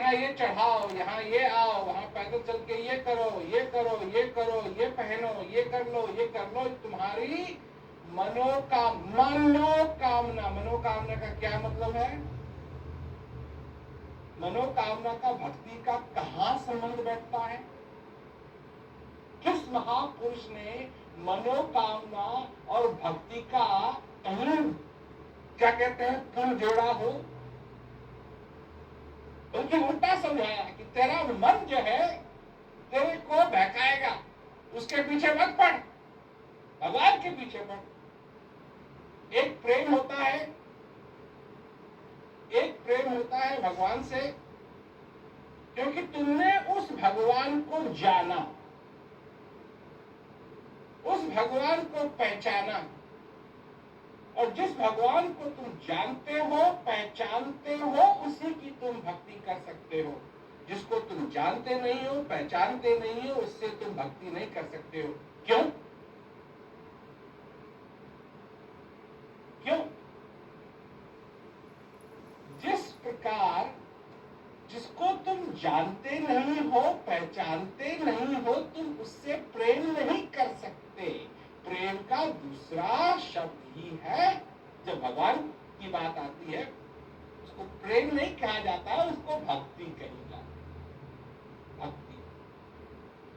यहाँ ये चढ़ाओ, यहाँ ये आओ, वहां पैदल चल के ये करो, ये करो, ये करो, ये पहनो, ये कर लो, ये कर लो। तुम्हारी मनोकामना, मनोकामना का क्या मतलब है? मनोकामना का भक्ति का कहां संबंध बैठता है? किस महापुरुष ने मनोकामना और भक्ति का क्या कहते हैं, पुल जोड़ा हो? उनकी उल्टा समझाया कि तेरा मन जो है तेरे को बहकाएगा, उसके पीछे मत पड़, भगवान के पीछे पड़। एक प्रेम होता है, एक प्रेम होता है भगवान से, क्योंकि तुमने उस भगवान को जाना, उस भगवान को पहचाना, और जिस भगवान को तुम जानते हो, पहचानते हो, उसी की तुम भक्ति कर सकते हो। जिसको तुम जानते नहीं हो, पहचानते नहीं हो, उससे तुम भक्ति नहीं कर सकते हो। क्यों? क्यों? जिस प्रकार जिसको तुम जानते नहीं हो, पहचानते नहीं हो, तुम उससे प्रेम नहीं कर सकते। प्रेम का दूसरा शब्द ही है, जब भगवान की बात आती है उसको प्रेम नहीं कहा जाता, उसको भक्ति कही जाती है। भक्ति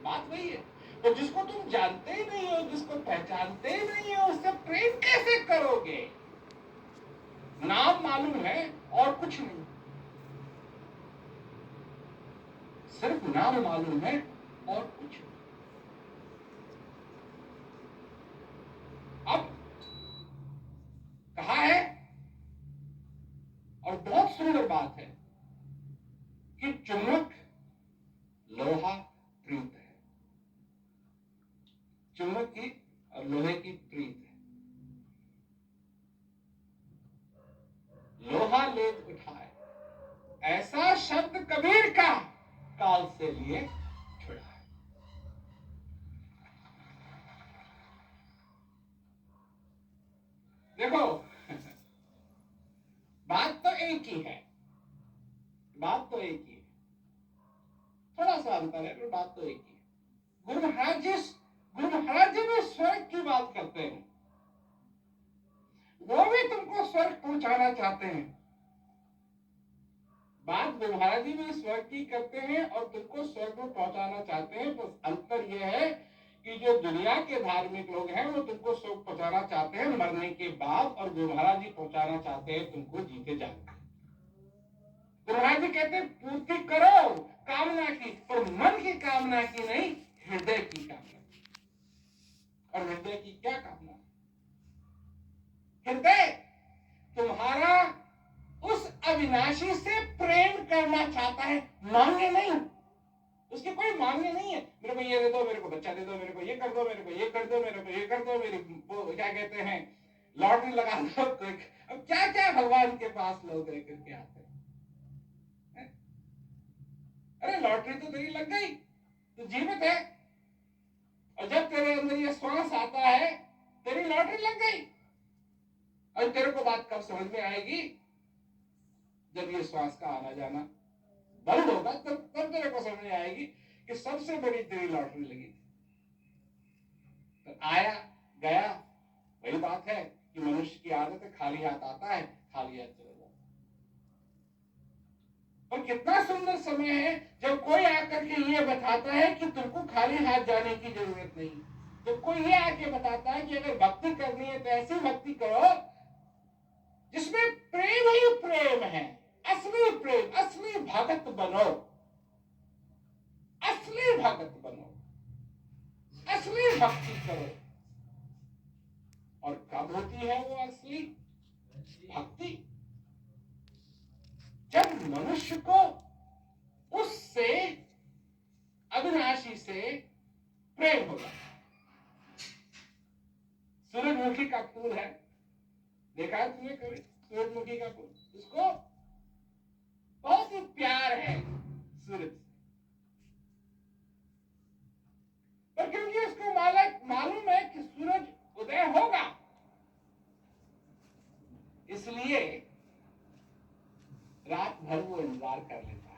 बात वही है। तो जिसको तुम जानते ही नहीं हो, जिसको पहचानते ही नहीं हो, उससे प्रेम कैसे करोगे? नाम मालूम है और कुछ नहीं, सिर्फ नाम मालूम है और कुछ नहीं। अब कहा है, और बहुत सुंदर बात है कि चुंबक लोहा प्रीत है, चुंबक की और लोहे की प्रीत है। लोहा लेप उठाए, ऐसा शब्द कबीर का काल से लिए छुड़ा है। देखो, बात तो एक ही है, बात तो एक ही है, थोड़ा सा अंतर है, पर बात तो एक ही है। गुरु महाराज जी भी स्वर्ग की बात करते हैं, वो भी तुमको स्वर्ग पहुंचाना चाहते हैं। बात गुरु महाराज जी भी स्वर्ग की करते हैं और तुमको स्वर्ग में पहुंचाना चाहते हैं। तो अंतर यह है कि जो दुनिया के धार्मिक लोग हैं वो तुमको स्वर्ग पहुंचाना चाहते हैं मरने के बाद, और गुरु महाराज जी पहुंचाना चाहते हैं तुमको जीते जाते। गुरु महाराज जी कहते हैं पूर्ति करो कामना की, पर मन की कामना की नहीं, हृदय की कामना की। और हृदय की क्या कामना? हृदय तुम्हारा उस अविनाशी से प्रेम करना चाहता है, मांगे नहीं, उसकी कोई मांगे नहीं है। मेरे को ये दे दो, मेरे को बच्चा दे दो, मेरे को ये कर दो, मेरे को ये कर दो, मेरे को ये कर दो, मेरी वो क्या कहते हैं लॉटरी लगा दो। अब क्या क्या भगवान के पास लोग रह करके आते हैं। अरे लॉटरी तो तेरी लग गई, तू जीवित है, और जब तेरे अंदर ये श्वास आता है तेरी लॉटरी लग गई। और तेरे को बात कब समझ में आएगी? जब ये श्वास का आना जाना बंद होगा, तब तेरे को समझ में आएगी कि सबसे बड़ी तेरी लॉटरी लगी थी। तो आया गया, वही बात है कि मनुष्य की आदत है, खाली हाथ आता है, खाली हाथ चला जाता है। और कितना सुंदर समय है जब कोई आकर के ये बताता है कि तुमको खाली हाथ जाने की जरूरत नहीं। जब कोई ये आके बताता है कि अगर भक्ति करनी है तो ऐसी भक्ति करो जिसमें प्रेम ही प्रेम है, असली प्रेम, असली भगत बनो, असली भगत बनो, असली भक्ति करो। और कब होती है वो असली भक्ति? जब मनुष्य को उससे अविनाशी से प्रेम होगा। सूरजमुखी का फूल है, देखा है तुमने कभी सूरजमुखी का फूल? उसको बहुत ही प्यार है सूरज, पर क्योंकि उसको मालूम है कि सूरज उदय होगा, इसलिए रात भर वो इंतजार कर लेता है।